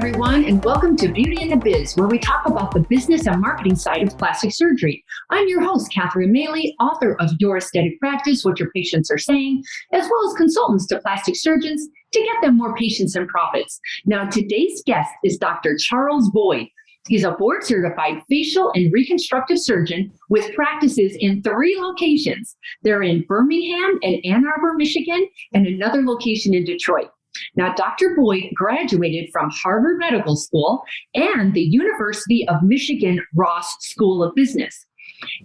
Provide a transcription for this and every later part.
everyone, and welcome to Beauty in the Biz, where we talk about the business and marketing side of plastic surgery. I'm your host, Catherine Maley, author of Your Aesthetic Practice, What Your Patients Are Saying, as well as consultants to plastic surgeons to get them more patients and profits. Now, today's guest is Dr. Charles Boyd. He's a board-certified facial and reconstructive surgeon with practices in 3 locations. They're in Birmingham and Ann Arbor, Michigan, and another location in Detroit. Now, Dr. Boyd graduated from Harvard Medical School and the University of Michigan Ross School of Business.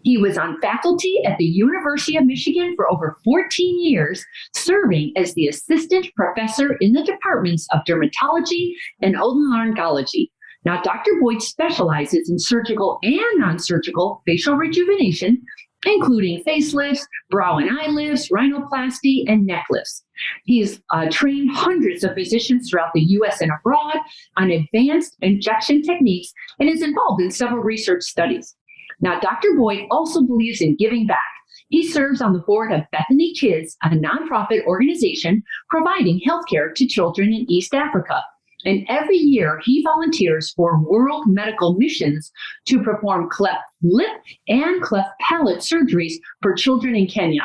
He was on faculty at the University of Michigan for over 14 years, serving as the assistant professor in the departments of dermatology and otolaryngology. Now, Dr. Boyd specializes in surgical and non-surgical facial rejuvenation, including facelifts, brow and eye lifts, rhinoplasty, and neck lifts. He has trained hundreds of physicians throughout the U.S. and abroad on advanced injection techniques and is involved in several research studies. Now, Dr. Boyd also believes in giving back. He serves on the board of Bethany Kids, a nonprofit organization providing healthcare to children in East Africa. And every year, he volunteers for World Medical Missions to perform cleft lip and cleft palate surgeries for children in Kenya.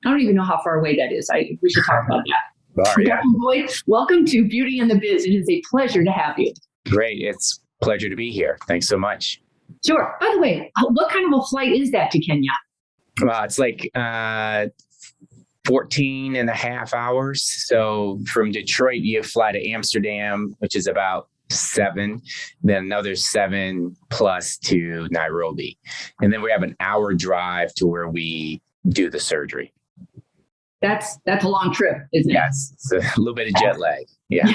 I don't even know how far away that is. We should talk about that. Sorry, Dr. Boyd, welcome to Beauty in the Biz. It is a pleasure to have you. Great. It's a pleasure to be here. Thanks so much. Sure. By the way, what kind of a flight is that to Kenya? Well, it's like 14 and a half hours. So from Detroit, you fly to Amsterdam, which is about 7, then another 7 plus to Nairobi. And then we have an hour drive to where we do the surgery. That's a long trip, isn't it? Yes, it's a little bit of jet lag. Yeah.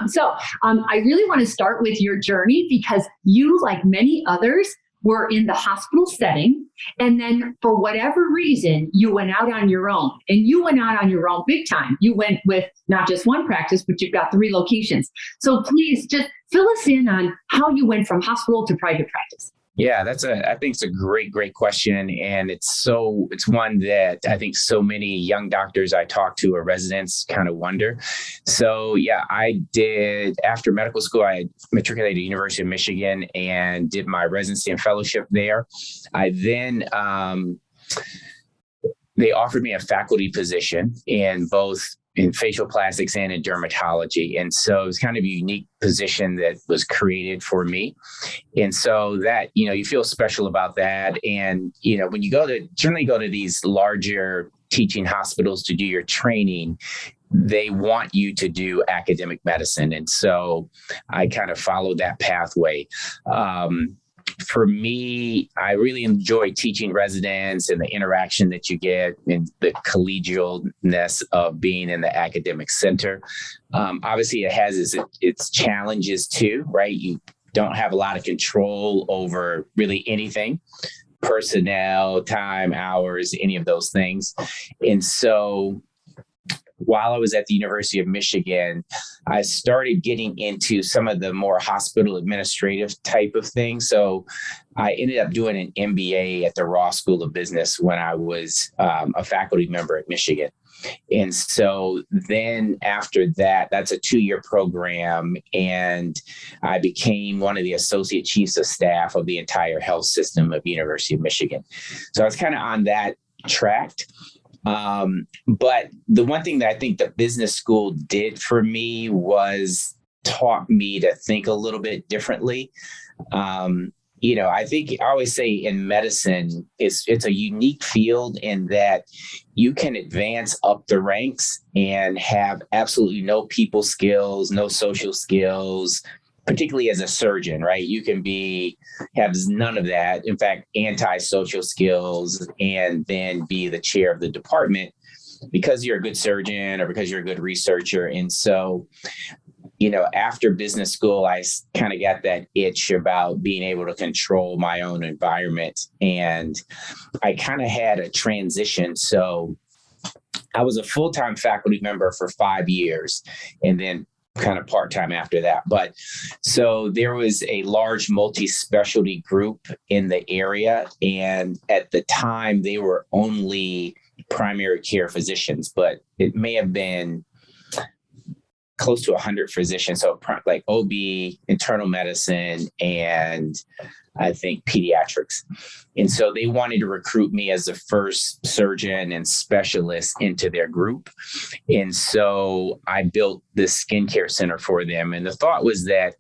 So I really want to start with your journey because you, like many others, were in the hospital setting. And then for whatever reason, you went out on your own, and you went out on your own big time. You went with not just one practice, but you've got 3 locations. So please just fill us in on how you went from hospital to private practice. Yeah, I think it's a great question. And it's one that I think so many young doctors I talk to or residents kind of wonder. So yeah, I did, after medical school, I matriculated at the University of Michigan and did my residency and fellowship there. I then, they offered me a faculty position in both in facial plastics and in dermatology. And so it was kind of a unique position that was created for me. And so that, you feel special about that. And, when you generally go to these larger teaching hospitals to do your training, they want you to do academic medicine. And so I kind of followed that pathway. For me, I really enjoy teaching residents and the interaction that you get and the collegialness of being in the academic center. Obviously, it has its challenges too, right? You don't have a lot of control over really anything, personnel, time, hours, any of those things. And so while I was at the University of Michigan, I started getting into some of the more hospital administrative type of things. So I ended up doing an MBA at the Ross School of Business when I was a faculty member at Michigan. And so then after that, that's a 2-year program. And I became one of the associate chiefs of staff of the entire health system of the University of Michigan. So I was kind of on that track. But the one thing that I think the business school did for me was taught me to think a little bit differently. I think I always say in medicine, it's a unique field in that you can advance up the ranks and have absolutely no people skills, no social skills, particularly as a surgeon, right? You can have none of that. In fact, anti-social skills, and then be the chair of the department because you're a good surgeon or because you're a good researcher. And so, after business school, I kind of got that itch about being able to control my own environment. And I kind of had a transition. So I was a full-time faculty member for 5 years and then kind of part-time after that. But so there was a large multi-specialty group in the area. And at the time, they were only primary care physicians, but it may have been close to 100 physicians, so like OB, internal medicine, and I think pediatrics. And so they wanted to recruit me as the first surgeon and specialist into their group. And so I built this skincare center for them. And the thought was that,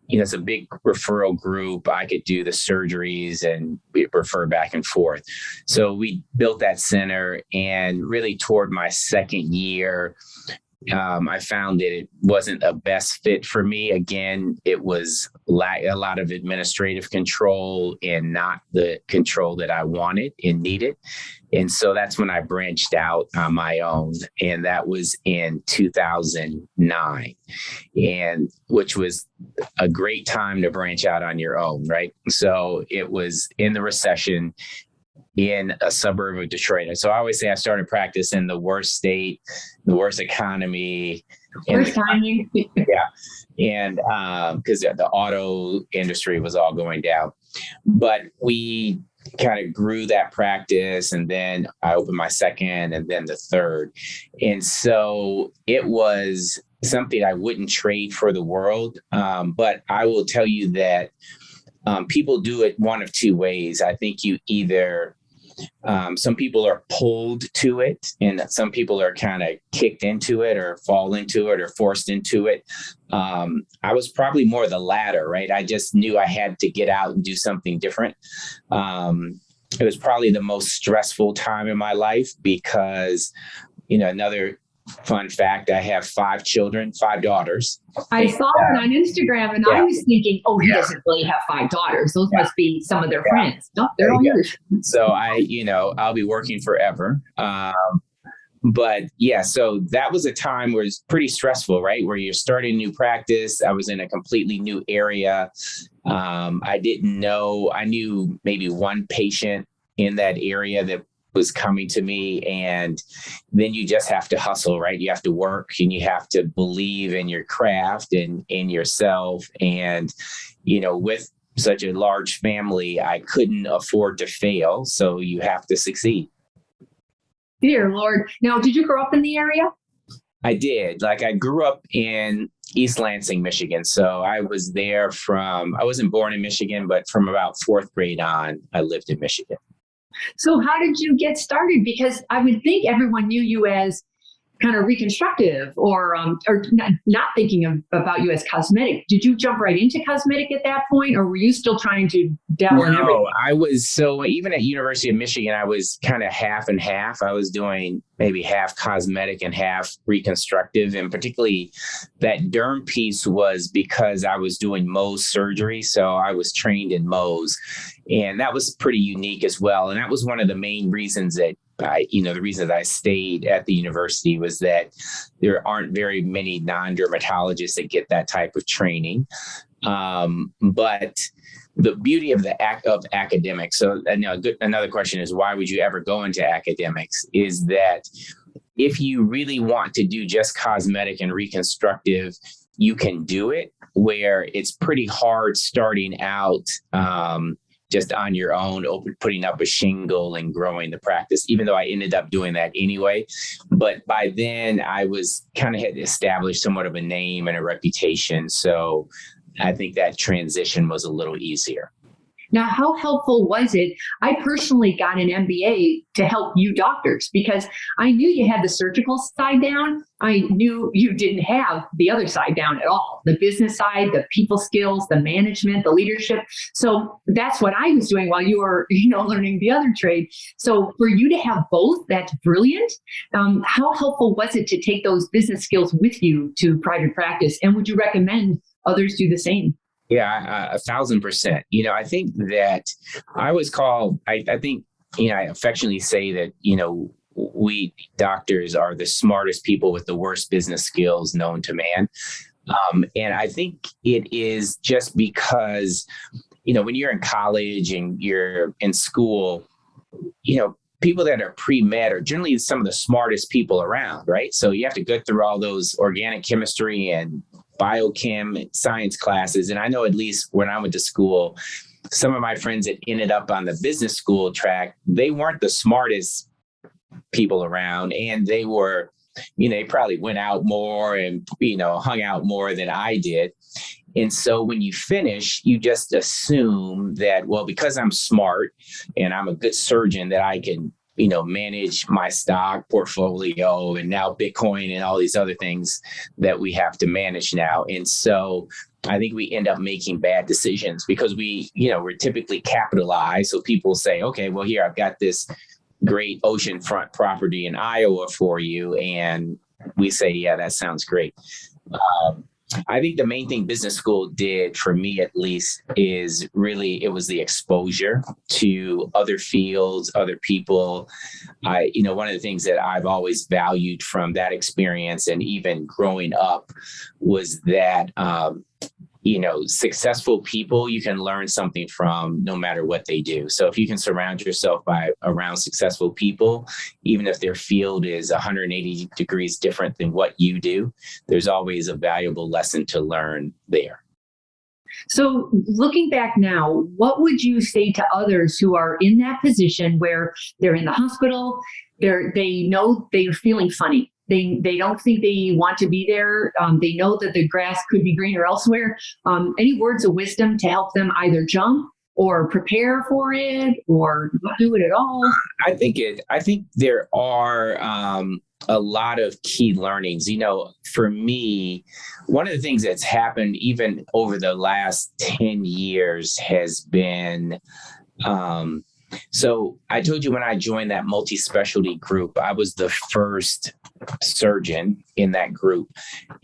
it's a big referral group. I could do the surgeries and refer back and forth. So we built that center, and really toward my second year, I found that it wasn't a best fit for me. Again, it was a lot of administrative control and not the control that I wanted and needed. And so that's when I branched out on my own. And that was in 2009, and which was a great time to branch out on your own, right? So it was in the recession in a suburb of Detroit. So I always say I started practice in the worst state, the worst economy. Worst timing. Yeah. And because the auto industry was all going down. But we kind of grew that practice, and then I opened my second and then the third. And so it was something I wouldn't trade for the world. But I will tell you that people do it one of two ways. I think you either some people are pulled to it, and some people are kind of kicked into it or fall into it or forced into it. I was probably more the latter, right? I just knew I had to get out and do something different. It was probably the most stressful time in my life because, another fun fact, I have 5 children, 5 daughters. I saw it on Instagram, and I was thinking, he doesn't really have 5 daughters. Those must be some of their friends. No, they're all yours. So I'll be working forever. But yeah, so that was a time where it's pretty stressful, right? Where you're starting a new practice. I was in a completely new area. I didn't know, I knew maybe one patient in that area that was coming to me, and then you just have to hustle, right? You have to work, and you have to believe in your craft and in yourself. And, with such a large family, I couldn't afford to fail. So you have to succeed. Dear Lord. Now, did you grow up in the area? I did. I grew up in East Lansing, Michigan. So I was there I wasn't born in Michigan, but from about 4th grade on, I lived in Michigan. So how did you get started? Because I would think everyone knew you as kind of reconstructive or not thinking about you as cosmetic. Did you jump right into cosmetic at that point, or were you still trying to dabble in everything? No, I was. So even at University of Michigan, I was kind of half and half. I was doing maybe half cosmetic and half reconstructive. And particularly that derm piece was because I was doing Mohs surgery. So I was trained in Mohs, and that was pretty unique as well. And that was one of the main reasons that the reason that I stayed at the university was that there aren't very many non-dermatologists that get that type of training. But the beauty of academics. So another question is, why would you ever go into academics? Is that if you really want to do just cosmetic and reconstructive, you can do it, where it's pretty hard starting out just on your own, putting up a shingle and growing the practice, even though I ended up doing that anyway. But by then I was kind of had established somewhat of a name and a reputation. So I think that transition was a little easier. Now, how helpful was it? I personally got an MBA to help you doctors because I knew you had the surgical side down. I knew you didn't have the other side down at all, the business side, the people skills, the management, the leadership. So that's what I was doing while you were, learning the other trade. So for you to have both, that's brilliant. How helpful was it to take those business skills with you to private practice? And would you recommend others do the same? Yeah, 1,000%. I think that I was called, I think, I affectionately say that, we doctors are the smartest people with the worst business skills known to man. And I think it is just because, when you're in college and you're in school, people that are pre-med are generally some of the smartest people around, right? So you have to go through all those organic chemistry and biochem science classes. And I know at least when I went to school, some of my friends that ended up on the business school track, they weren't the smartest people around, and they were they probably went out more and, hung out more than I did. And so when you finish, you just assume that, well, because I'm smart and I'm a good surgeon, that I can, manage my stock portfolio and now Bitcoin and all these other things that we have to manage now. And so I think we end up making bad decisions because we're typically capitalized. So people say, okay, well, here, I've got this great oceanfront property in Iowa for you. And we say, yeah, that sounds great. I think the main thing business school did for me, at least, is really, it was the exposure to other fields, other people. One of the things that I've always valued from that experience and even growing up was that, successful people you can learn something from no matter what they do. So if you can surround yourself around successful people, even if their field is 180 degrees different than what you do, there's always a valuable lesson to learn there. So looking back now, what would you say to others who are in that position where they're in the hospital, they know they're feeling funny? They don't think they want to be there. They know that the grass could be greener elsewhere. Any words of wisdom to help them either jump or prepare for it or not do it at all? I think there are a lot of key learnings. For me, one of the things that's happened even over the last 10 years has been, so I told you when I joined that multi-specialty group, I was the first surgeon in that group.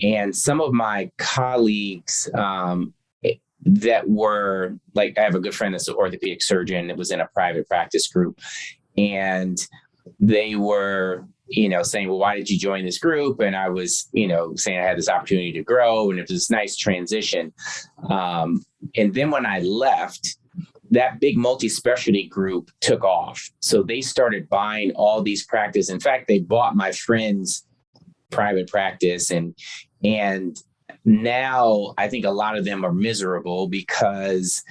And some of my colleagues that were like, I have a good friend that's an orthopedic surgeon that was in a private practice group. And they were, saying, well, why did you join this group? And I was, saying I had this opportunity to grow and it was this nice transition. And then when I left, that big multi-specialty group took off. So they started buying all these practices. In fact, they bought my friend's private practice. And now I think a lot of them are miserable because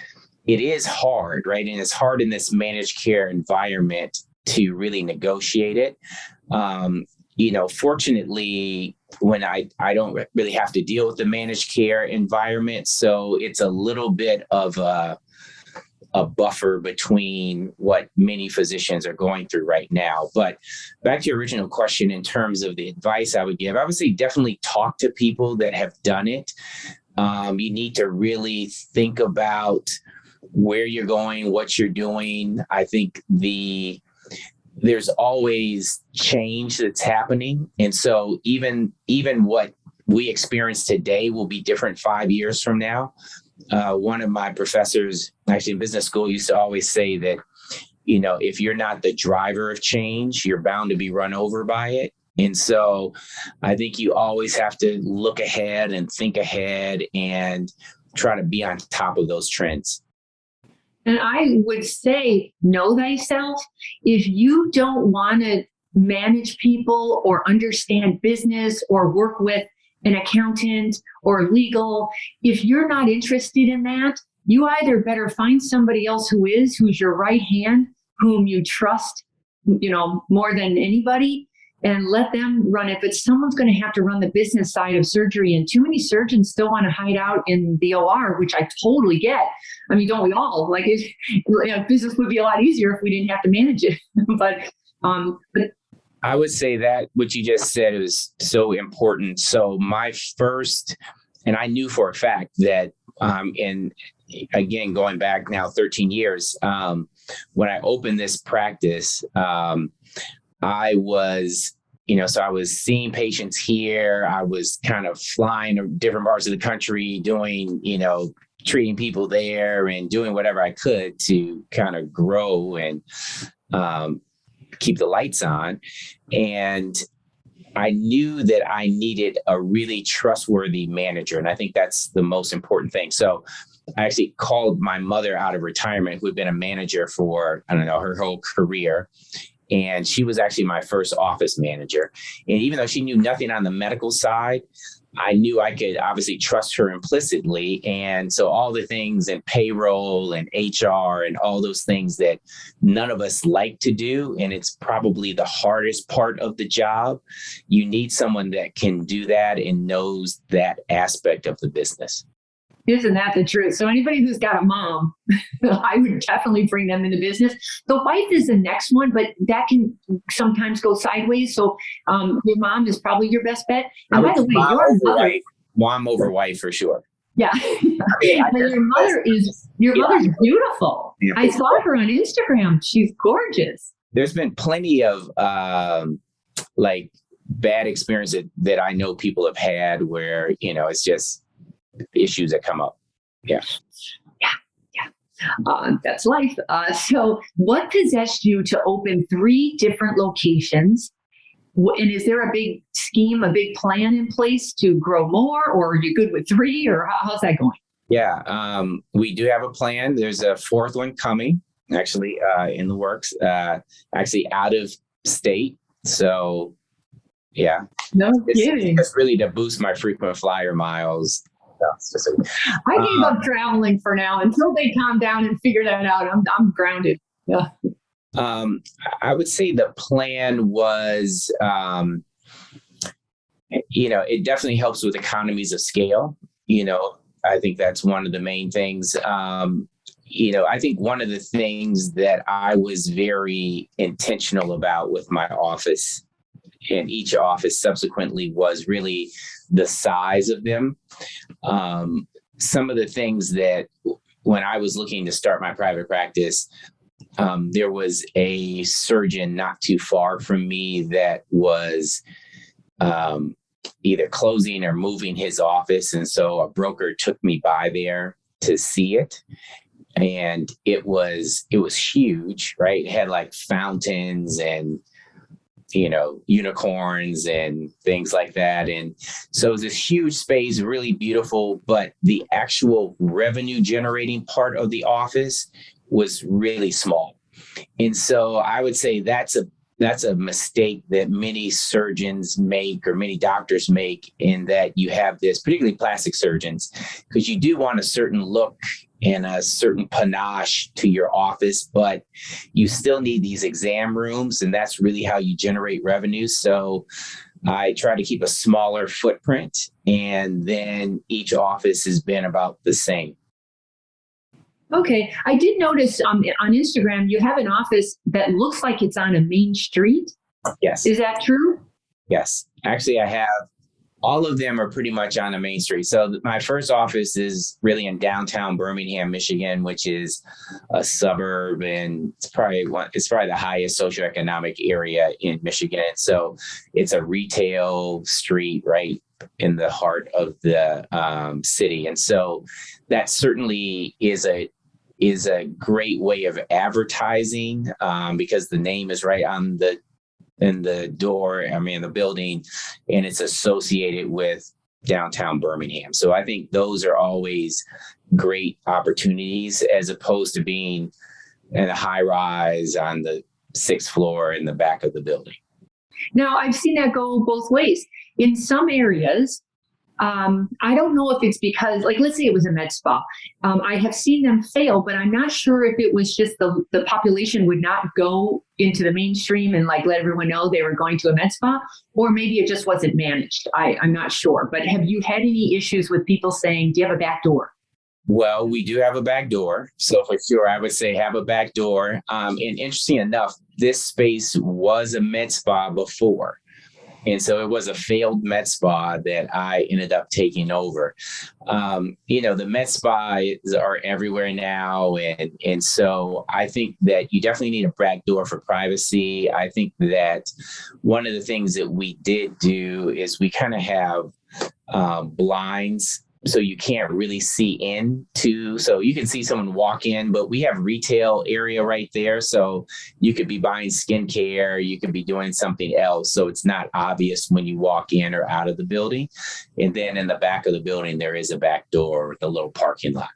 it is hard, right? And it's hard in this managed care environment to really negotiate it. Fortunately, when I don't really have to deal with the managed care environment. So it's a little bit of a buffer between what many physicians are going through right now. But back to your original question, in terms of the advice I would give, I would say definitely talk to people that have done it. You need to really think about where you're going, what you're doing. I think there's always change that's happening. And so even what we experience today will be different 5 years from now. One of my professors, actually in business school, used to always say that, if you're not the driver of change, you're bound to be run over by it. And so I think you always have to look ahead and think ahead and try to be on top of those trends. And I would say, know thyself. If you don't want to manage people or understand business or work with an accountant or legal, if you're not interested in that, you either better find somebody else who's your right hand, whom you trust, more than anybody, and let them run it. But someone's going to have to run the business side of surgery. And too many surgeons still want to hide out in the OR, which I totally get. I mean, don't we all? Like, business would be a lot easier if we didn't have to manage it. but I would say that what you just said is so important. So my first, and I knew for a fact that, and again, going back now 13 years, when I opened this practice, I was, so I was seeing patients here. I was kind of flying to different parts of the country, doing, treating people there and doing whatever I could to kind of grow and keep the lights on. And I knew that I needed a really trustworthy manager. And I think that's the most important thing. So I actually called my mother out of retirement, who had been a manager for, her whole career. And she was actually my first office manager. And even though she knew nothing on the medical side, I knew I could obviously trust her implicitly. And so all the things in payroll and HR and all those things that none of us like to do, and it's probably the hardest part of the job, you need someone that can do that and knows that aspect of the business. Isn't that the truth? So anybody who's got a mom, I would definitely bring them into business. The wife is the next one, but that can sometimes go sideways. So your mom is probably your best bet. And by the way, your mother, mom over wife for sure. Yeah. But your mother's beautiful. Yeah. I saw her on Instagram. She's gorgeous. There's been plenty of like bad experiences that I know people have had where, it's just issues that come up. Yeah. That's life. So what possessed you to open 3 different locations? And is there a big scheme, a big plan in place to grow more, or are you good with 3, or how's that going? Yeah, we do have a plan. There's a 4th one coming, actually, in the works, actually out of state. So, yeah. No kidding. It's really to boost my frequent flyer miles. I gave up traveling for now until they calm down and figure that out. I'm grounded. Yeah. I would say the plan was, it definitely helps with economies of scale. I think that's one of the main things. I think one of the things that I was very intentional about with my office and each office subsequently was really the size of them. Some of the things that when I was looking to start my private practice, there was a surgeon not too far from me that was either closing or moving his office. And so a broker took me by there to see it. And it was huge, right? It had like fountains and unicorns and things like that. And so it was this huge space, really beautiful, but the actual revenue generating part of the office was really small. And so I would say that's a mistake that many surgeons make or many doctors make, in that you have this, particularly plastic surgeons, because you do want a certain look and a certain panache to your office, but you still need these exam rooms, and that's really how you generate revenue. So I try to keep a smaller footprint, and then each office has been about the same. Okay. I did notice on Instagram, you have an office that looks like it's on a main street. Yes. Is that true? Yes. Actually, I have. All of them are pretty much on a main street. So my first office is really in downtown Birmingham, Michigan, which is a suburb, and it's probably the highest socioeconomic area in Michigan. So it's a retail street right in the heart of the city. And so that certainly is a great way of advertising because the name is right on in the door, the building, and it's associated with downtown Birmingham. So I think those are always great opportunities, as opposed to being in a high rise on the 6th floor in the back of the building. Now, I've seen that go both ways. In some areas, I don't know if it's because, like, let's say it was a med spa. I have seen them fail, but I'm not sure if it was just the population would not go into the mainstream and like let everyone know they were going to a med spa, or maybe it just wasn't managed. I'm not sure. But have you had any issues with people saying, do you have a back door? Well, we do have a back door. So for sure, I would say have a back door. And interesting enough, this space was a med spa before. And so it was a failed med spa that I ended up taking over. The med spas are everywhere now. And so I think that you definitely need a back door for privacy. I think that one of the things that we did do is we kind of have blinds, so you can't really see into, so you can see someone walk in, but we have retail area right there. So you could be buying skincare, you could be doing something else. So it's not obvious when you walk in or out of the building. And then in the back of the building, there is a back door with a little parking lot.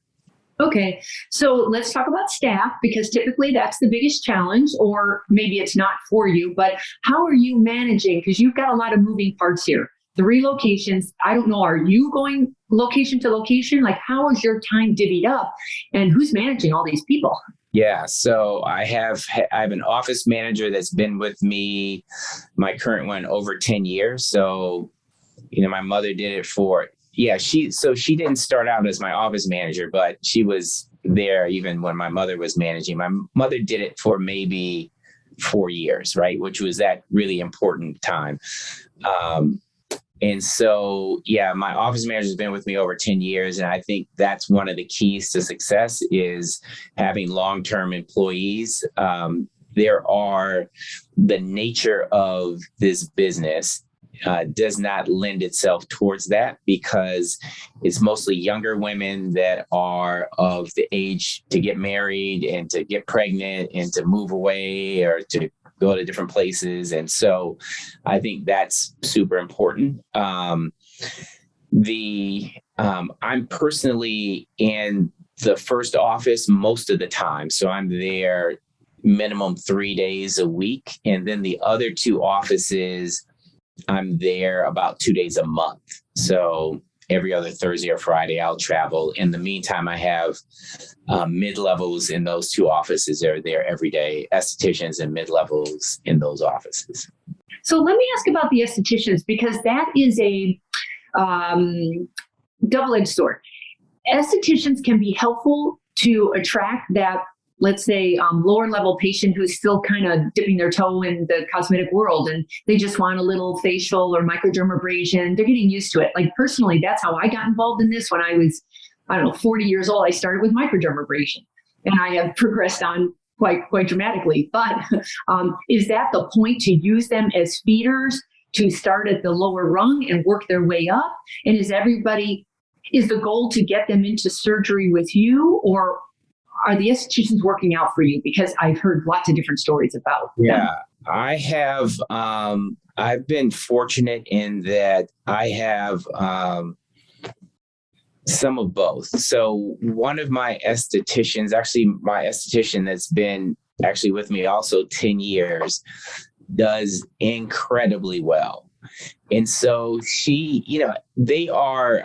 Okay, so let's talk about staff because typically that's the biggest challenge, or maybe it's not for you, but how are you managing? Because you've got a lot of moving parts here. The relocations, I don't know, are you going location to location? Like, how is your time divvied up and who's managing all these people? Yeah, so I have an office manager that's been with me, my current one, over 10 years. So, my mother did it for, yeah, she didn't start out as my office manager, but she was there even when my mother was managing. My mother did it for maybe 4 years, right? Which was that really important time. And so, yeah, my office manager has been with me over 10 years. And I think that's one of the keys to success is having long-term employees. The nature of this business does not lend itself towards that because it's mostly younger women that are of the age to get married and to get pregnant and to move away or to go to different places. And so I think that's super important. I'm personally in the first office most of the time. So I'm there minimum 3 days a week. And then the other two offices, I'm there about 2 days a month. So every other Thursday or Friday, I'll travel. In the meantime, I have mid-levels in those two offices. They're there every day, estheticians and mid-levels in those offices. So let me ask about the estheticians because that is a double-edged sword. Estheticians can be helpful to attract that, let's say, lower level patient who's still kind of dipping their toe in the cosmetic world and they just want a little facial or microdermabrasion. They're getting used to it. Like personally, that's how I got involved in this when I was, 40 years old. I started with microdermabrasion and I have progressed on quite dramatically. But is that the point to use them as feeders to start at the lower rung and work their way up? And is the goal to get them into surgery with you, or are the estheticians working out for you? Because I've heard lots of different stories about them. I have. I've been fortunate in that I have some of both. So one of my estheticians, actually my esthetician that's been actually with me also 10 years, does incredibly well. And so she, they are,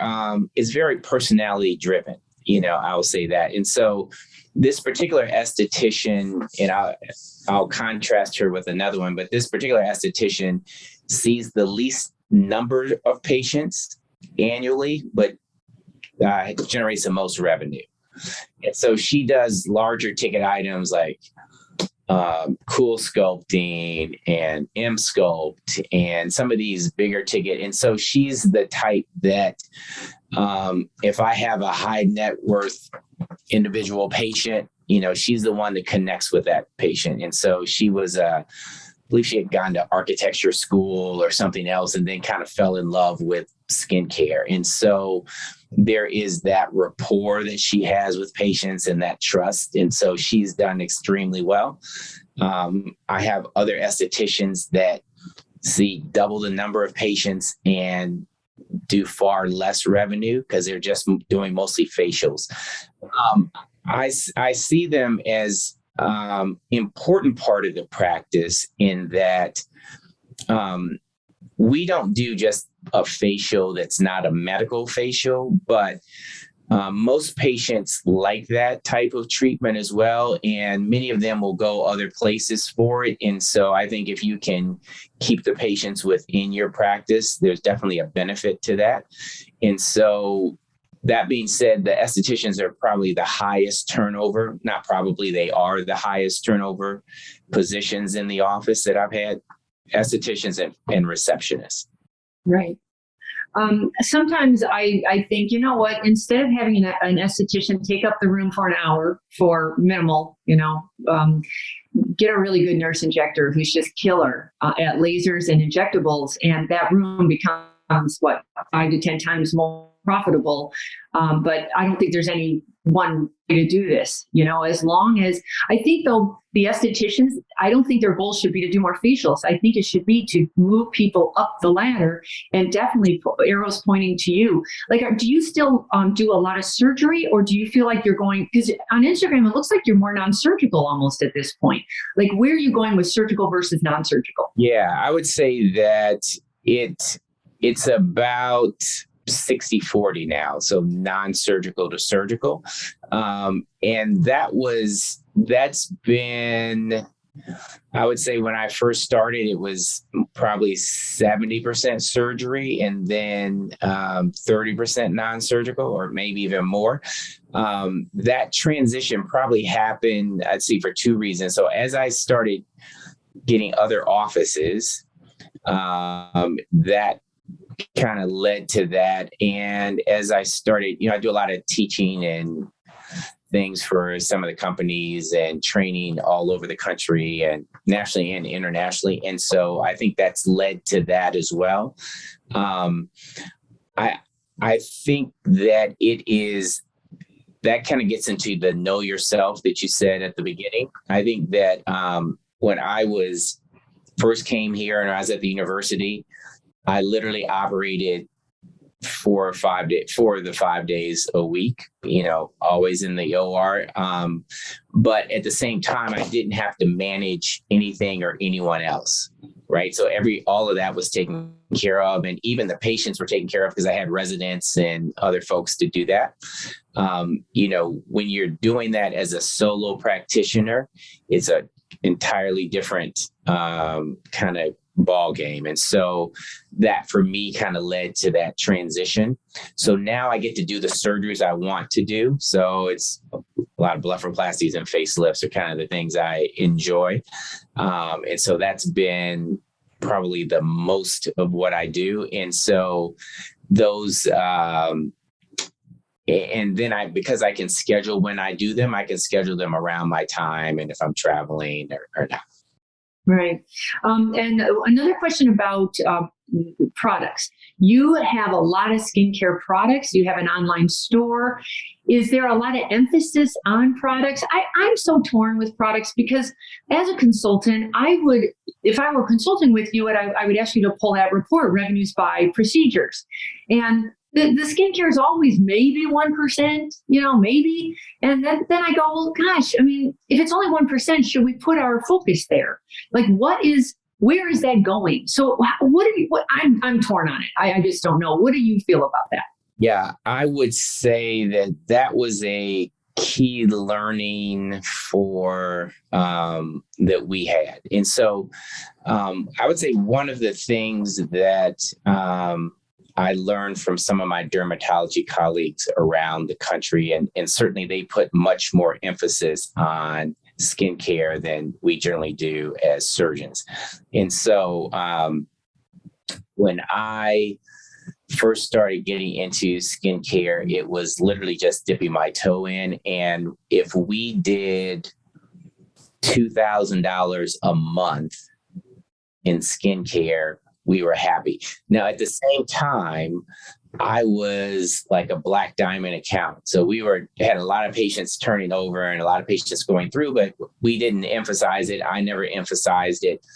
it's very personality driven, I will say that. And so this particular esthetician, and I'll contrast her with another one, but this particular esthetician sees the least number of patients annually, but generates the most revenue. And so she does larger ticket items like cool sculpting and M sculpt and some of these bigger ticket. And so she's the type that if I have a high net worth individual patient, she's the one that connects with that patient. And so she was, I believe she had gone to architecture school or something else and then kind of fell in love with skincare. And so there is that rapport that she has with patients and that trust. And so she's done extremely well. I have other estheticians that see double the number of patients and do far less revenue because they're just doing mostly facials. I see them as important part of the practice in that we don't do just a facial that's not a medical facial, but most patients like that type of treatment as well. And many of them will go other places for it. And so I think if you can keep the patients within your practice, there's definitely a benefit to that. And so that being said, the estheticians are probably the highest turnover, not probably, they are the highest turnover positions in the office that I've had, estheticians and receptionists. Right. Sometimes I think, instead of having an esthetician take up the room for an hour for minimal, get a really good nurse injector who's just killer at lasers and injectables. And that room becomes 5 to 10 times more profitable. But I don't think there's any one way to do this, as long as I think though the estheticians, I don't think their goal should be to do more facials. I think it should be to move people up the ladder, and definitely arrows pointing to you. Like, do you still do a lot of surgery, or do you feel like you're going, because on Instagram, it looks like you're more non-surgical almost at this point. Like, where are you going with surgical versus non-surgical? Yeah, I would say that it's about 60-40 now. So non-surgical to surgical. And that's been, I would say when I first started, it was probably 70% surgery and then 30% non-surgical, or maybe even more. That transition probably happened, I'd say, for two reasons. So as I started getting other offices, that kind of led to that. And as I started, I do a lot of teaching and things for some of the companies and training all over the country and nationally and internationally. And so I think that's led to that as well. I think that that kind of gets into the know yourself that you said at the beginning. I think that when I first came here and I was at the university, I literally operated 4 of the 5 days a week, always in the OR. But at the same time, I didn't have to manage anything or anyone else, right? So all of that was taken care of. And even the patients were taken care of because I had residents and other folks to do that. When you're doing that as a solo practitioner, it's a entirely different kind of ball game. And so that for me kind of led to that transition. So now I get to do the surgeries I want to do. So it's a lot of blepharoplasties and facelifts are kind of the things I enjoy. And so that's been probably the most of what I do. And so those, and then because I can schedule when I do them, I can schedule them around my time and if I'm traveling or not. Right. And another question about products. You have a lot of skincare products. You have an online store. Is there a lot of emphasis on products? I'm so torn with products because as a consultant, if I were consulting with you, I would ask you to pull that report, revenues by procedures. And the skincare is always maybe 1%, maybe. And then I go, well, gosh, I mean, if it's only 1%, should we put our focus there? Like, where is that going? So I'm torn on it. I just don't know. What do you feel about that? Yeah, I would say that was a key learning for that we had. And so I would say one of the things that I learned from some of my dermatology colleagues around the country, and certainly they put much more emphasis on skincare than we generally do as surgeons. And so when I first started getting into skincare, it was literally just dipping my toe in. And if we did $2,000 a month in skincare, we were happy. Now, at the same time, I was like a black diamond account. So had a lot of patients turning over and a lot of patients going through, but we didn't emphasize it. I never emphasized it.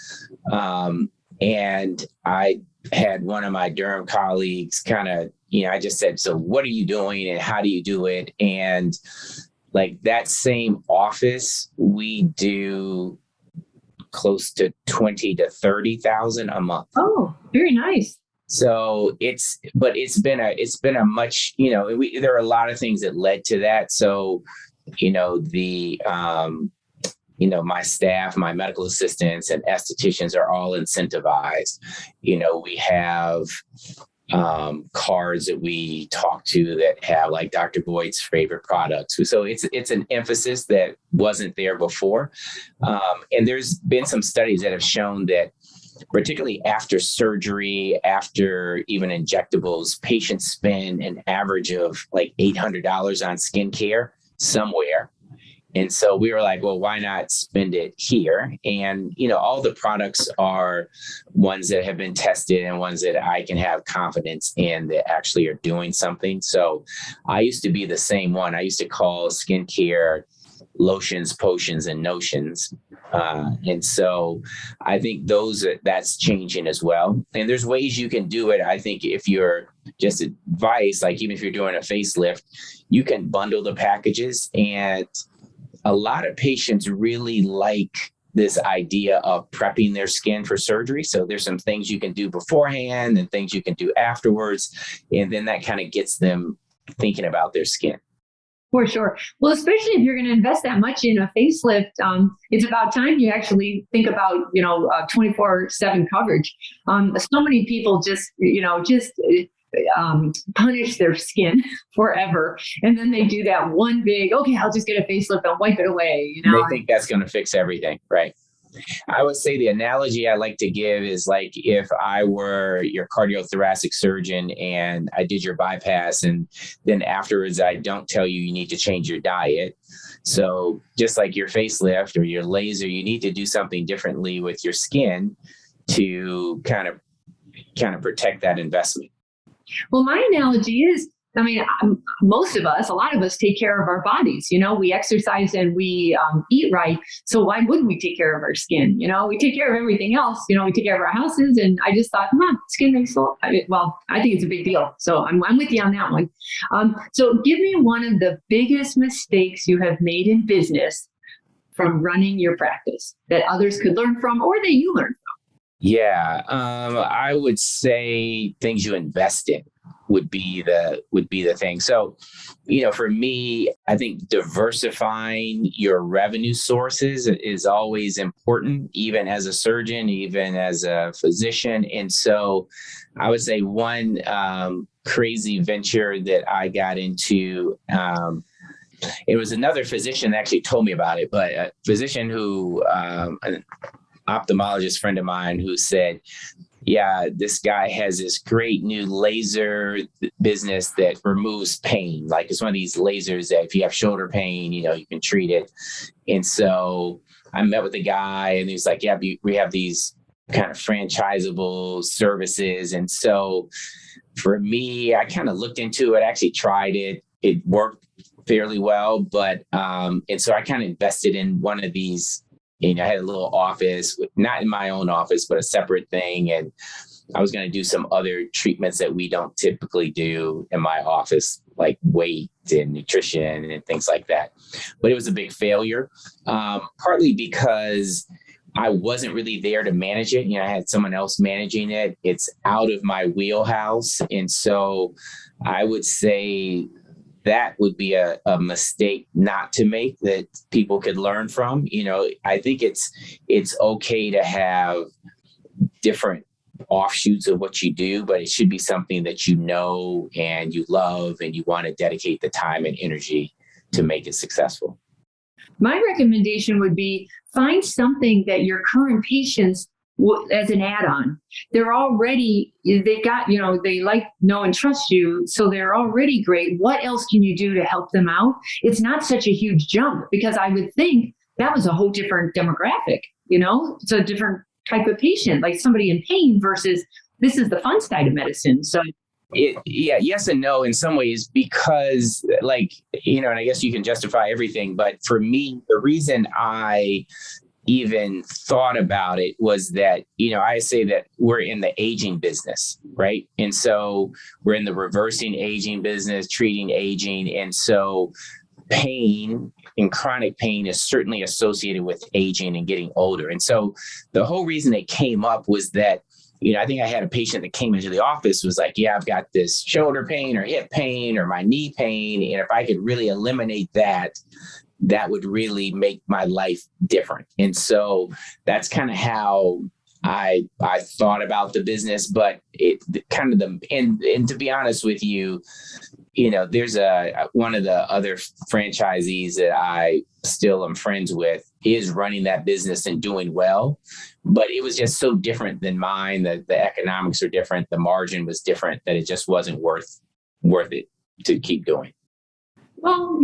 And I had one of my derm colleagues kind of, I just said, so what are you doing and how do you do it? And like that same office, we do close to 20 to 30,000 a month. Oh, very nice. So it's been a much, there are a lot of things that led to that. So, my staff, my medical assistants and estheticians are all incentivized. We have cards that we talk to that have like Dr. Boyd's favorite products. So it's an emphasis that wasn't there before. And there's been some studies that have shown that particularly after surgery, after even injectables, patients spend an average of like $800 on skincare somewhere. And so we were like, well, why not spend it here? And, all the products are ones that have been tested and ones that I can have confidence in that actually are doing something. So I used to be the same one. I used to call skincare lotions, potions, and notions. And so I think that's changing as well. And there's ways you can do it. I think if you're just advice, like even if you're doing a facelift, you can bundle the packages. And a lot of patients really like this idea of prepping their skin for surgery. So there's some things you can do beforehand and things you can do afterwards. And then that kind of gets them thinking about their skin. For sure. Well, especially if you're going to invest that much in a facelift, it's about time you actually think about, 24/7 coverage. So many people just punish their skin forever. And then they do that one big, okay, I'll just get a facelift and wipe it away. They think that's going to fix everything. Right. I would say the analogy I like to give is like if I were your cardiothoracic surgeon and I did your bypass and then afterwards I don't tell you need to change your diet. So just like your facelift or your laser, you need to do something differently with your skin to kind of protect that investment. Well, my analogy is, most of us, a lot of us take care of our bodies. We exercise and we eat right. So why wouldn't we take care of our skin? We take care of everything else. We take care of our houses. And I just thought, skin makes I think it's a big deal. So I'm with you on that one. So give me one of the biggest mistakes you have made in business from running your practice that others could learn from or that you learned from. Yeah, I would say things you invest in would be the thing. So, for me, I think diversifying your revenue sources is always important, even as a surgeon, even as a physician. And so I would say one crazy venture that I got into, it was another physician that actually told me about it, but a physician who, an ophthalmologist friend of mine who said, yeah, this guy has this great new laser business that removes pain. Like it's one of these lasers that if you have shoulder pain, you can treat it. And so I met with the guy and he was like, yeah, we have these kind of franchisable services. And so for me, I kind of looked into it, actually tried it. It worked fairly well, but, and so I kind of invested in one of these. I had a little office, not in my own office, but a separate thing. And I was going to do some other treatments that we don't typically do in my office, like weight and nutrition and things like that. But it was a big failure, partly because I wasn't really there to manage it. I had someone else managing it. It's out of my wheelhouse. And so I would say that would be a mistake not to make that people could learn from. I think it's okay to have different offshoots of what you do, but it should be something that and you love and you want to dedicate the time and energy to make it successflike My recommendation would be find something that your current patients as an add-on. They've got, they like, know, and trust you. So they're already great. What else can you do to help them out? It's not such a huge jump because I would think that was a whole different demographic, it's a different type of patient, like somebody in pain versus this is the fun side of medicine. So yes and no in some ways, because and I guess you can justify everything. But for me, the reason I even thought about it was that, I say that we're in the aging business, right? And so we're in the reversing aging business, treating aging. And so pain and chronic pain is certainly associated with aging and getting older. And so the whole reason it came up was that, I think I had a patient that came into the office was like, yeah, I've got this shoulder pain or hip pain or my knee pain. And if I could really eliminate that would really make my life different. And so that's kind of how I thought about the business, but and to be honest with you, there's one of the other franchisees that I still am friends with is running that business and doing well, but it was just so different than mine that the economics are different. The margin was different that it just wasn't worth it to keep doing. Well,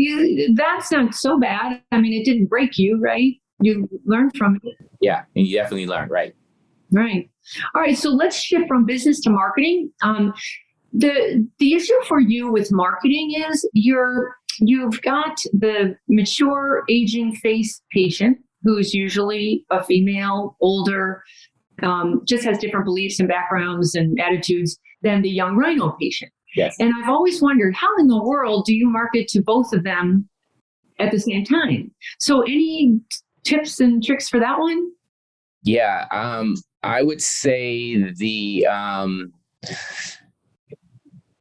that's not so bad. I mean, it didn't break you, right? You learned from it. Yeah, and you definitely learn, right? Right. All right. So let's shift from business to marketing. The issue for you with marketing is you've got the mature aging face patient who's usually a female, older, just has different beliefs and backgrounds and attitudes than the young rhino patient. Yes. And I've always wondered, how in the world do you market to both of them at the same time? So any tips and tricks for that one? Yeah, I would say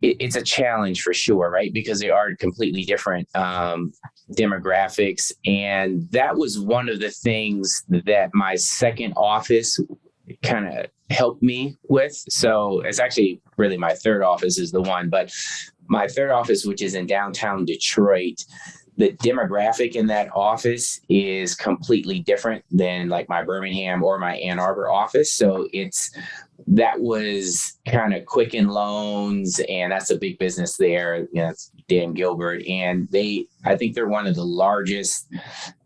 it's a challenge for sure, right? Because they are completely different demographics. And that was one of the things that my second office kind of helped me with. So it's actually really my third office is the one, but my third office, which is in downtown Detroit, the demographic in that office is completely different than like my Birmingham or my Ann Arbor office. So that was kind of Quicken Loans, and that's a big business there. It's Dan Gilbert, and I think they're one of the largest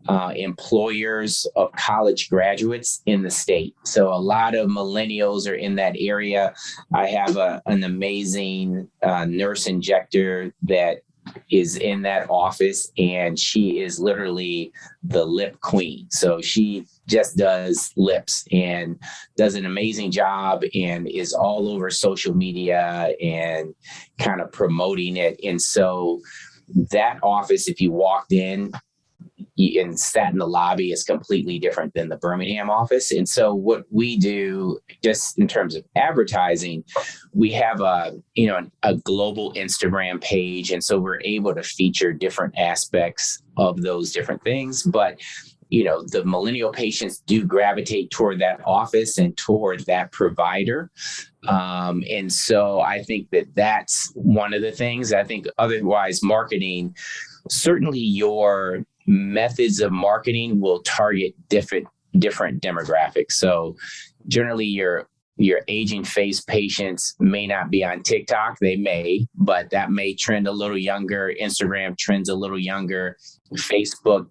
employers of college graduates in the state. So a lot of millennials are in that area. I have an amazing nurse injector that is in that office, and she is literally the lip queen. So she just does lips and does an amazing job and is all over social media and kind of promoting it. And so that office, if you walked in and sat in the lobby, is completely different than the Birmingham office. And so what we do, just in terms of advertising, we have a global Instagram page. And so we're able to feature different aspects of those different things. But the millennial patients do gravitate toward that office and toward that provider. And so I think that's one of the things. I think otherwise marketing, certainly your methods of marketing will target different demographics. So generally your aging face patients may not be on TikTok. They may, but that may trend a little younger. Instagram trends a little younger. Facebook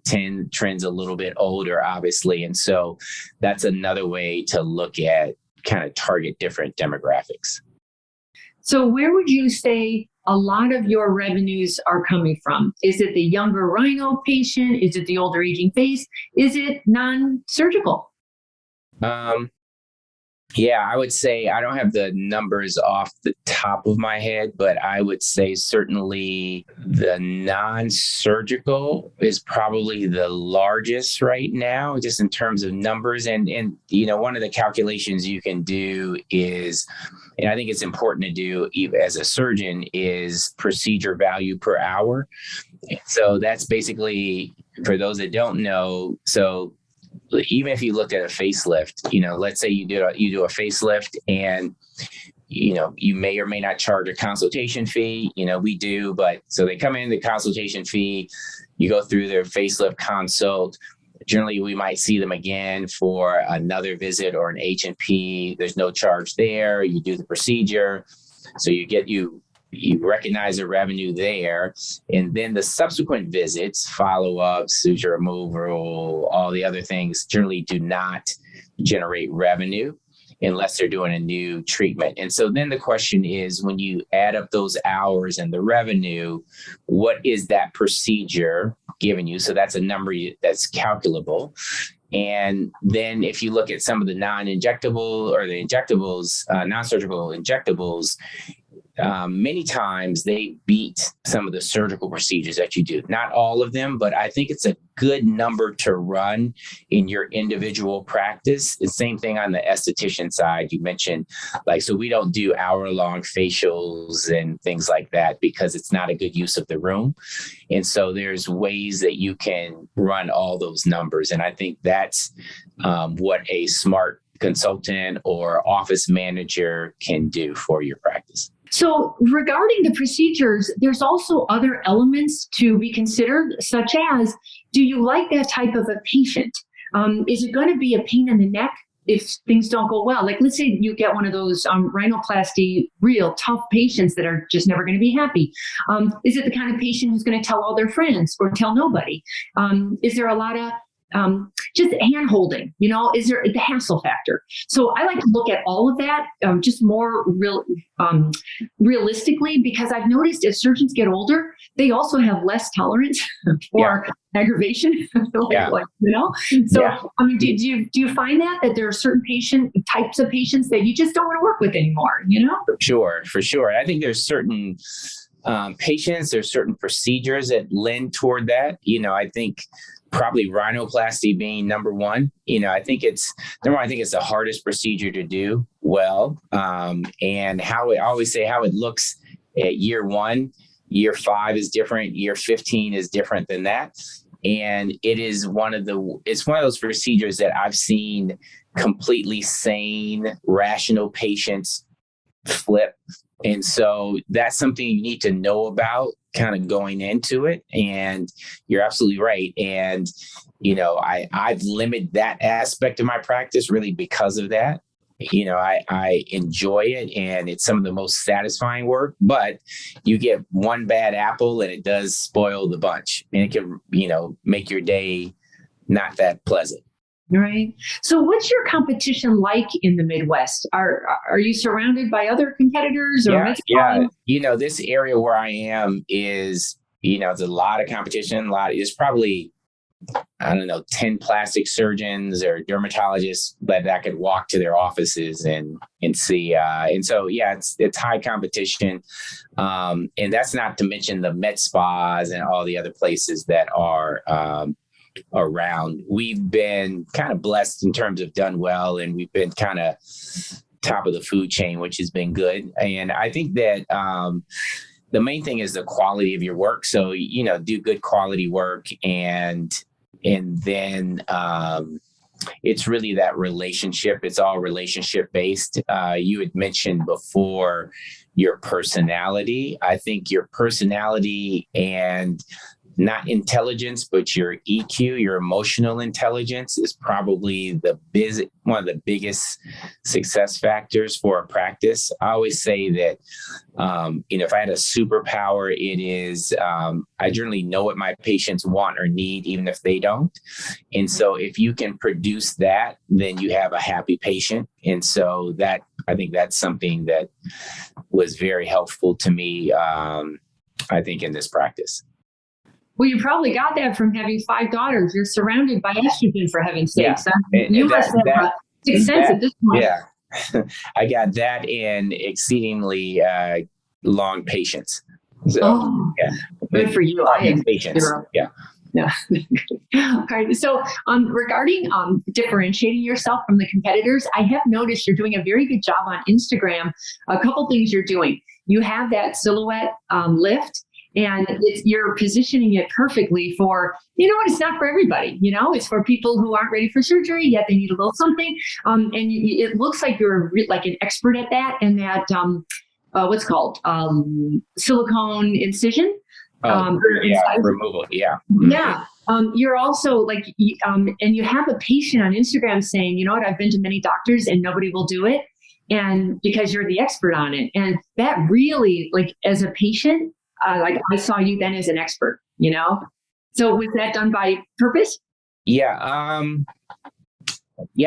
trends a little bit older, obviously. And so that's another way to look at kind of target different demographics. So where would you say a lot of your revenues are coming from? Is it the younger rhino patient? Is it the older aging face? Is it non-surgical? Yeah, I would say I don't have the numbers off the top of my head, but I would say certainly the non-surgical is probably the largest right now, just in terms of numbers. And one of the calculations you can do is, and I think it's important to do as a surgeon, is procedure value per hour. So that's basically, for those that don't know, so even if you looked at a facelift, let's say you do a facelift and, you may or may not charge a consultation fee, we do, but so they come in, the consultation fee, you go through their facelift consult. Generally, we might see them again for another visit or an H&P. There's no charge there. You do the procedure. So you recognize the revenue there. And then the subsequent visits, follow-ups, suture removal, all the other things generally do not generate revenue unless they're doing a new treatment. And so then the question is, when you add up those hours and the revenue, what is that procedure giving you? So that's a number that's calculable. And then if you look at some of the non-injectable or the injectables, non-surgical injectables, many times they beat some of the surgical procedures that you do. Not all of them, but I think it's a good number to run in your individual practice. The same thing on the esthetician side. You mentioned, so we don't do hour-long facials and things like that because it's not a good use of the room. And so there's ways that you can run all those numbers. And I think that's what a smart consultant or office manager can do for your practice. So regarding the procedures, there's also other elements to be considered, such as, do you like that type of a patient? Is it going to be a pain in the neck if things don't go well, like let's say you get one of those rhinoplasty, real tough patients that are just never going to be happy. Is it the kind of patient who's going to tell all their friends or tell nobody? Is there a lot of just hand holding, is there the hassle factor? So I like to look at all of that, just more realistically, because I've noticed as surgeons get older, they also have less tolerance for aggravation. So, I mean, do you find that there are certain types of patients that you just don't want to work with anymore, Sure, for sure. I think there's certain patients, there's certain procedures that lend toward that. I think probably rhinoplasty being number one. I think it's the hardest procedure to do well. And I always say how it looks at year 1, year 5 is different, year 15 is different than that. And it's one of those procedures that I've seen completely sane, rational patients flip. And so that's something you need to know about kind of going into it. And you're absolutely right. And, I've limited that aspect of my practice really because of that. I enjoy it and it's some of the most satisfying work, but you get one bad apple and it does spoil the bunch, and it can, make your day not that pleasant. Right. So what's your competition like in the Midwest? Are you surrounded by other competitors? Yeah. This area where I am is, it's a lot of competition. There's probably, 10 plastic surgeons or dermatologists that I could walk to their offices and see. And so, it's high competition. And that's not to mention the med spas and all the other places that are, around. We've been kind of blessed in terms of done well, and we've been kind of top of the food chain, which has been good. And I think that the main thing is the quality of your work. So, do good quality work, and then it's really that relationship. It's all relationship based. You had mentioned before your personality. I think your personality and not intelligence, but your EQ, your emotional intelligence is probably one of the biggest success factors for a practice. I always say that, if I had a superpower, it is, I generally know what my patients want or need, even if they don't. And so if you can produce that, then you have a happy patient. And so I think that's something that was very helpful to me, I think, in this practice. Well, you probably got that from having 5 daughters. You're surrounded by estrogen, for heaven's sakes. You must have a sixth sense at this point. Yeah, I got that and exceedingly long patience. So, good for you. I have patience. Yeah. All right. So regarding differentiating yourself from the competitors, I have noticed you're doing a very good job on Instagram. A couple things you're doing. You have that silhouette lift. And you're positioning it perfectly for, it's not for everybody, it's for people who aren't ready for surgery, yet they need a little something. And it looks like you're like an expert at that, and that, what's called silicone incision. Removal. Yeah. Yeah. You're also like, and you have a patient on Instagram saying, I've been to many doctors and nobody will do it. And because you're the expert on it. And that really, like, as a patient, like I saw you then as an expert, So was that done by purpose? Yeah. I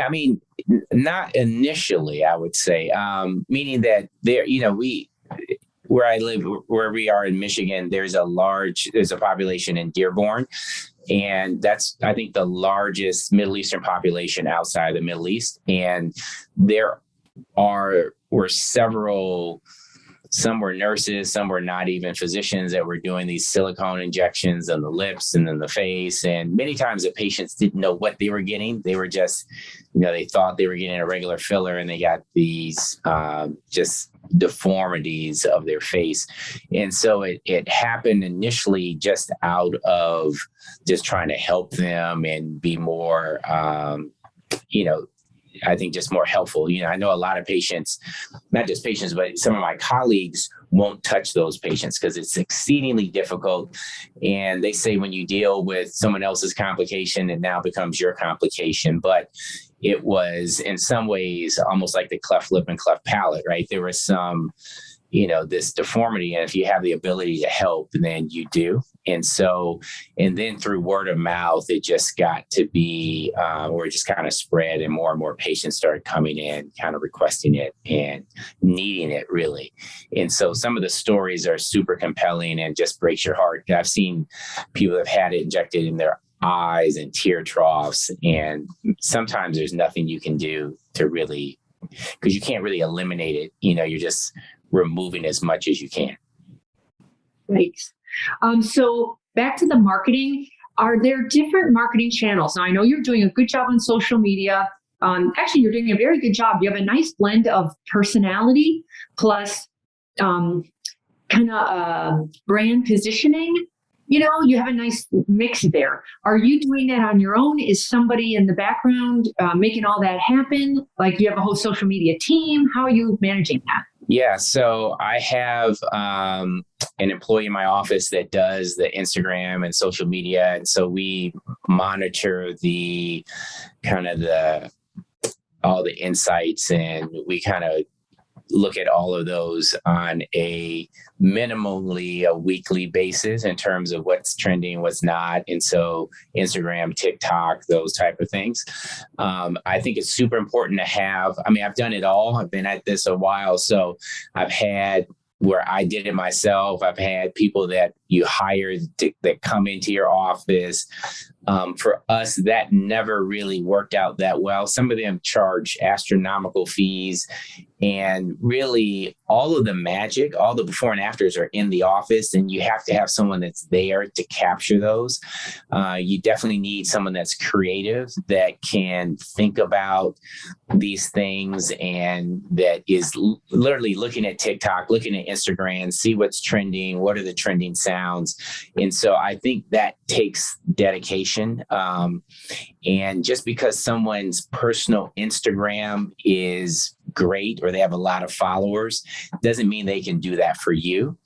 mean, not initially, I would say, meaning that there, where I live, where we are in Michigan, there's a population in Dearborn. And that's, I think, the largest Middle Eastern population outside of the Middle East. And there were several. Some were nurses, some were not even physicians that were doing these silicone injections on the lips and in the face. And many times the patients didn't know what they were getting. They were just, they thought they were getting a regular filler, and they got these just deformities of their face. And so it happened initially just out of just trying to help them and be more, I think just more helpful. I know a lot of patients, not just patients, but some of my colleagues won't touch those patients because it's exceedingly difficult. And they say when you deal with someone else's complication, it now becomes your complication. But it was in some ways almost like the cleft lip and cleft palate, right? There was some, this deformity. And if you have the ability to help, then you do. And so, and then through word of mouth, it just got to be where it just kind of spread, and more patients started coming in, kind of requesting it and needing it, really. And so some of the stories are super compelling and just breaks your heart. I've seen people that have had it injected in their eyes and tear troughs. And sometimes there's nothing you can do to really, because you can't really eliminate it. You're just removing as much as you can. Right. So back to the marketing, are there different marketing channels? Now, I know you're doing a good job on social media. Actually, you're doing a very good job. You have a nice blend of personality plus kind of brand positioning. You have a nice mix there. Are you doing that on your own? Is somebody in the background making all that happen? Like, you have a whole social media team? How are you managing that? Yeah, so I have an employee in my office that does the Instagram and social media. And so we monitor all the insights, and we kind of look at all of those on a minimally a weekly basis in terms of what's trending, what's not. And so Instagram, TikTok, those type of things. I think it's super important to have, I've done it all. I've been at this a while. So I've had where I did it myself. I've had people that you hired that come into your office. For us, that never really worked out that well. Some of them charge astronomical fees, and really all of the magic, all the before and afters are in the office, and you have to have someone that's there to capture those. You definitely need someone that's creative, that can think about these things, and that is literally looking at TikTok, looking at Instagram, see what's trending, what are the trending sounds. And so I think that takes dedication. And just because someone's personal Instagram is great or they have a lot of followers doesn't mean they can do that for you.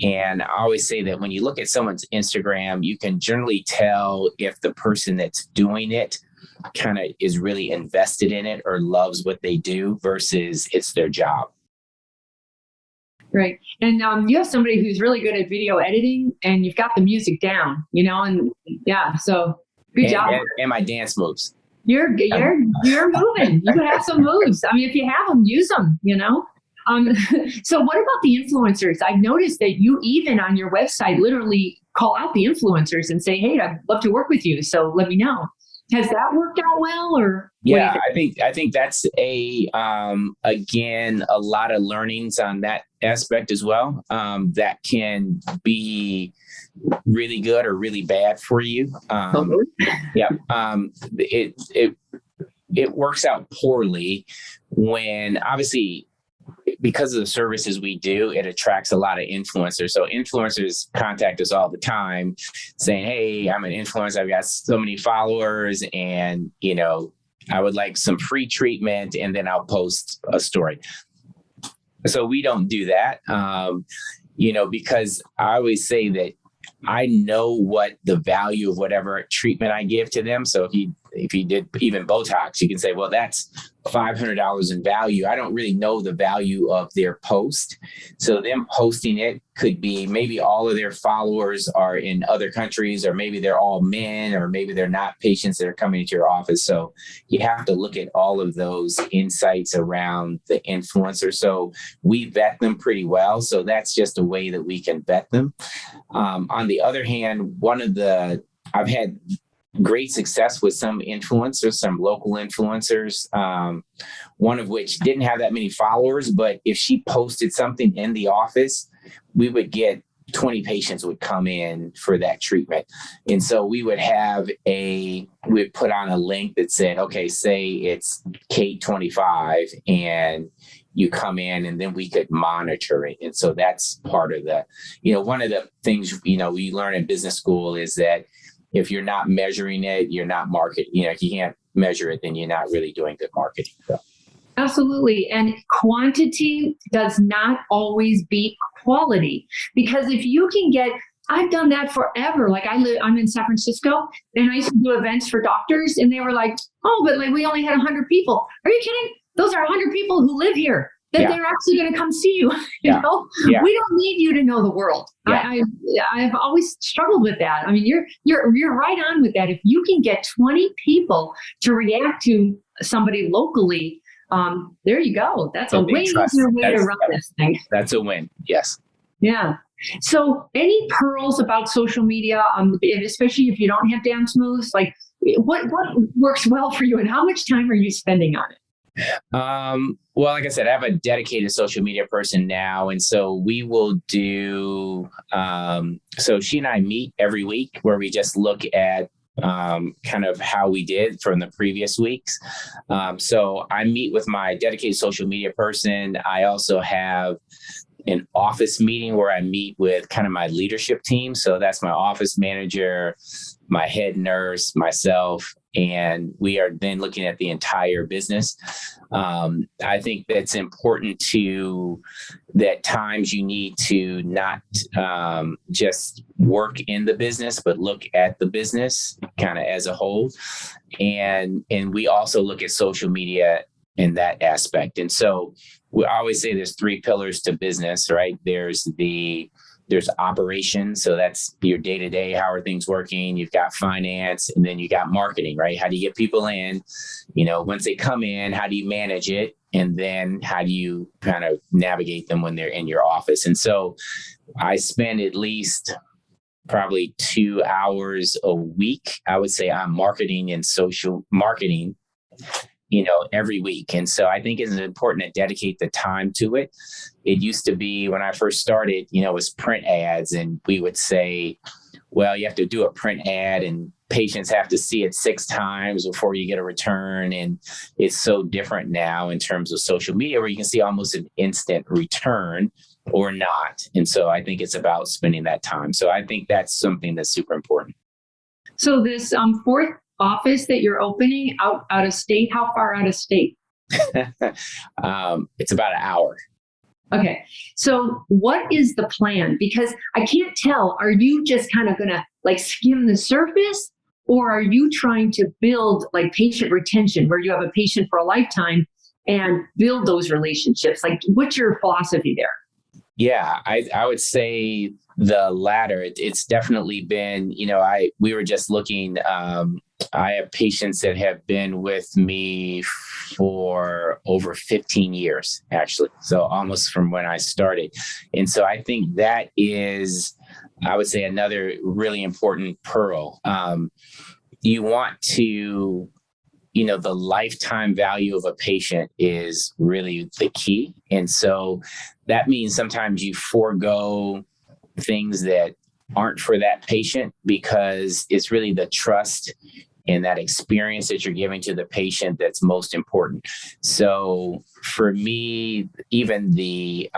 And I always say that when you look at someone's Instagram, you can generally tell if the person that's doing it kind of is really invested in it or loves what they do versus it's their job. Right. And you have somebody who's really good at video editing, and you've got the music down, and yeah, so good job. And my dance moves. You're moving. You could have some moves. If you have them, use them, So what about the influencers? I've noticed that you even on your website literally call out the influencers and say, hey, I'd love to work with you, so let me know. Has that worked out well, or? Yeah, I think that's again, a lot of learnings on that aspect as well. That can be really good or really bad for you. Yeah. It works out poorly when, obviously, because of the services we do, it attracts a lot of influencers. So influencers contact us all the time saying, hey, I'm an influencer. I've got so many followers, and, I would like some free treatment, and then I'll post a story. So we don't do that, because I always say that I know what the value of whatever treatment I give to them. So if you did even Botox, you can say, well, that's $500 in value. I don't really know the value of their post. So them posting it could be maybe all of their followers are in other countries, or maybe they're all men, or maybe they're not patients that are coming into your office. So you have to look at all of those insights around the influencer. So we vet them pretty well. So that's just a way that we can vet them. On the other hand, I've had great success with some influencers, some local influencers, one of which didn't have that many followers, but if she posted something in the office, we would get 20 patients would come in for that treatment. And so we'd put on a link that said, okay, say it's Kate 25, and you come in, and then we could monitor it. And so that's part of one of the things, we learn in business school is that if you're not measuring it, you're not marketing. If you can't measure it, then you're not really doing good marketing. So. Absolutely. And quantity does not always beat quality, because if you can get I've done that forever. Like I'm in San Francisco, and I used to do events for doctors, and they were like, "Oh, but like we only had 100 people." Are you kidding? Those are 100 people who live here that Yeah. they're actually going to come see you. Yeah. Yeah. We don't need you to know the world. Yeah. I've always struggled with that. I mean, you're right on with that. If you can get 20 people to react to somebody locally, there you go. That's a way easier way to run this thing. That's a win. Yes. Yeah. So any pearls about social media, especially if you don't have dance moves, like what works well for you and how much time are you spending on it? Well, like I said, I have a dedicated social media person now. And so we will do, so she and I meet every week where we just look at kind of how we did from the previous weeks. So I meet with my dedicated social media person. I also have an office meeting where I meet with kind of my leadership team. So that's my office manager, my head nurse, myself, and we are then looking at the entire business. I think that's important that times you need to not just work in the business, but look at the business kind of as a whole. And we also look at social media in that aspect. And so we always say there's 3 pillars to business, right? There's operations. So that's your day-to-day. How are things working? You've got finance, and then you got marketing, right? How do you get people in? Once they come in, how do you manage it? And then how do you kind of navigate them when they're in your office? And so I spend at least probably 2 hours a week, I would say, on marketing and social marketing, every week. And so I think it's important to dedicate the time to it. It used to be when I first started, it was print ads, and we would say, well, you have to do a print ad and patients have to see it 6 times before you get a return. And it's so different now in terms of social media where you can see almost an instant return or not. And so I think it's about spending that time. So I think that's something that's super important. So this fourth office that you're opening out of state, how far out of state? It's about an hour. Okay. So what is the plan? Because I can't tell, are you just kind of going to like skim the surface, or are you trying to build like patient retention where you have a patient for a lifetime and build those relationships? Like, what's your philosophy there? Yeah, I would say the latter. It's definitely been, we were just looking, I have patients that have been with me for over 15 years, actually. So almost from when I started. And so I think that is, I would say, another really important pearl. You want to, the lifetime value of a patient is really the key. And so that means sometimes you forego things that aren't for that patient because it's really the trust and that experience that you're giving to the patient that's most important. So for me, even the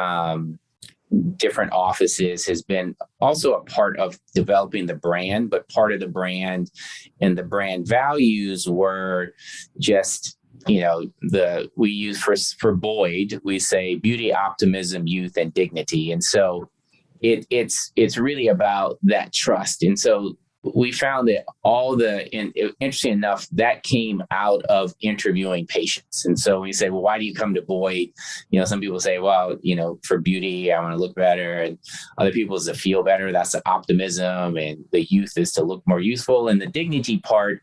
different offices has been also a part of developing the brand, but part of the brand and the brand values were just, we use for Boyd, we say beauty, optimism, youth, and dignity. And so it's really about that trust. And so we found that interesting enough, that came out of interviewing patients. And so we say, well, why do you come to Boyd? Some people say, well, for beauty, I want to look better. And other people is to feel better. That's the optimism. And the youth is to look more youthful. And the dignity part,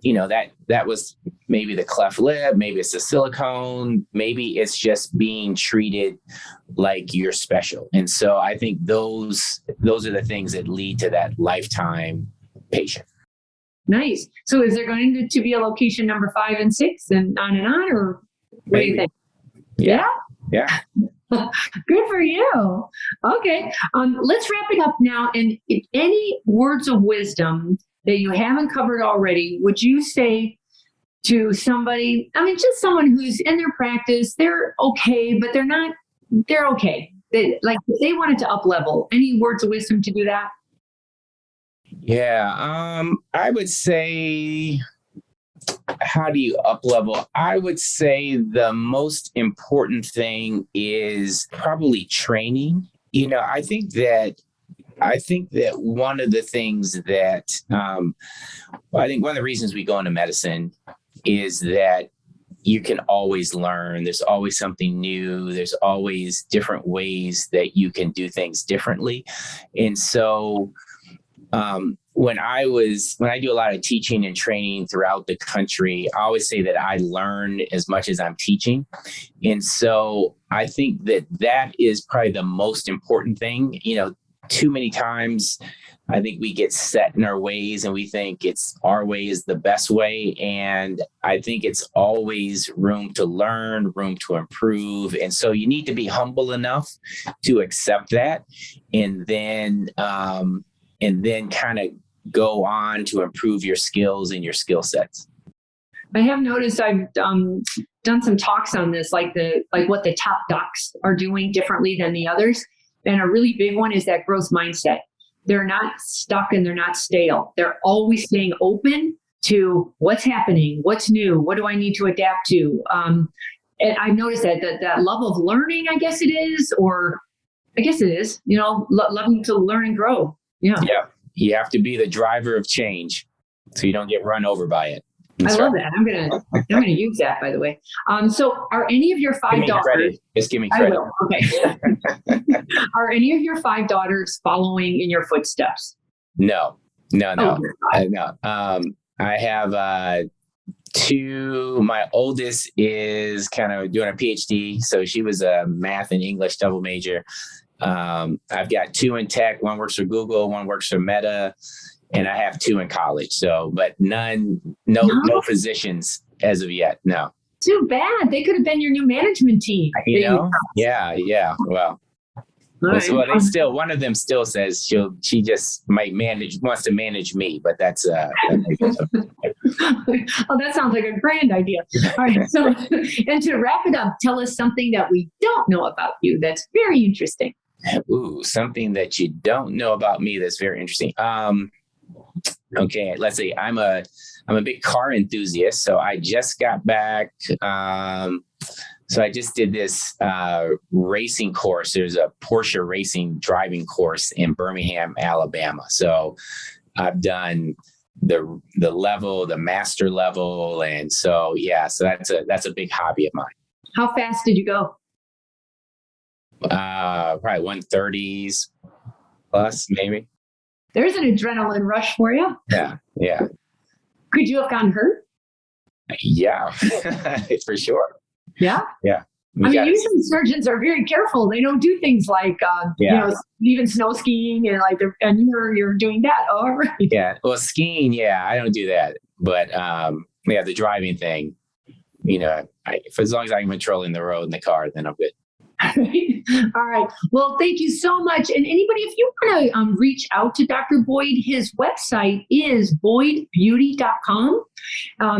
that was maybe the cleft lip, maybe it's the silicone, maybe it's just being treated like you're special. And so I think those are the things that lead to that lifetime patient. Nice. So is there going to be a location number 5 and 6 and on, or what do you think? Yeah. Good for you. Okay. Let's wrap it up now. And if any words of wisdom that you haven't covered already, would you say to somebody, just someone who's in their practice, they're okay, but they're okay. They wanted to up level. Any words of wisdom to do that? Yeah. I would say, how do you up level? I would say the most important thing is probably training. I think that I think that one of the things that I think one of the reasons we go into medicine is that you can always learn. There's always something new. There's always different ways that you can do things differently. And so when I do a lot of teaching and training throughout the country, I always say that I learn as much as I'm teaching. And so I think that is probably the most important thing. Too many times I think we get set in our ways and we think it's our way is the best way. And I think it's always room to learn, room to improve. And so you need to be humble enough to accept that and then kind of go on to improve your skills and your skill sets. I have noticed I've done some talks on this, like what the top docs are doing differently than the others. And a really big one is that growth mindset. They're not stuck and they're not stale. They're always staying open to what's happening, what's new, what do I need to adapt to? And I've noticed that love of learning, I guess it is, loving to learn and grow. Yeah. Yeah. You have to be the driver of change so you don't get run over by it. I love that. I'm gonna use that, by the way. So are any of your 5 daughters? Just give me credit. I will. Okay. Are any of your 5 daughters following in your footsteps? No. Oh. I have 2. My oldest is kind of doing a PhD, so she was a math and English double major. I've got 2 in tech. One works for Google, one works for Meta. And I have 2 in college. So, but no physicians as of yet. No. Too bad. They could have been your new management team. Yeah. Well, they still, one of them still says she just wants to manage me, but that's, oh, that sounds like a grand idea. All right. So, and to wrap it up, tell us something that we don't know about you that's very interesting. Ooh, something that you don't know about me that's very interesting. Okay, let's see. I'm a big car enthusiast, so I just got back. So I just did this racing course. There's a Porsche racing driving course in Birmingham, Alabama. So I've done the level, the master level, and so that's a big hobby of mine. How fast did you go? Probably 130s plus, maybe. There's an adrenaline rush for you. Yeah. Could you have gotten hurt? Yeah, for sure. Yeah? Yeah. Usually surgeons are very careful. They don't do things like, even snow skiing and you're doing that. All right. Yeah. Well, skiing, I don't do that. But the driving thing, as long as I'm controlling the road in the car, then I'm good. All right. Well, thank you so much. And anybody, if you want to reach out to Dr. Boyd, his website is boydbeauty.com.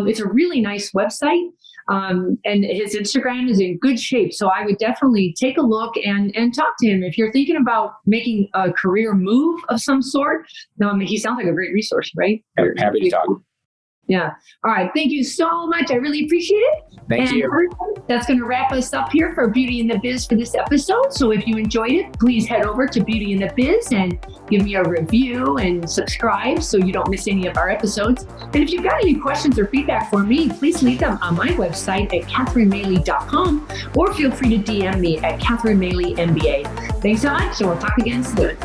It's a really nice website. And his Instagram is in good shape. So I would definitely take a look and talk to him. If you're thinking about making a career move of some sort, he sounds like a great resource, right? Happy to talk. Yeah. All right. Thank you so much. I really appreciate it. Thank you. That's going to wrap us up here for Beauty in the Biz for this episode. So if you enjoyed it, please head over to Beauty in the Biz and give me a review and subscribe so you don't miss any of our episodes. And if you've got any questions or feedback for me, please leave them on my website at katherinemaley.com or feel free to DM me at Katherine Maley MBA. Thanks so much, and we'll talk again soon.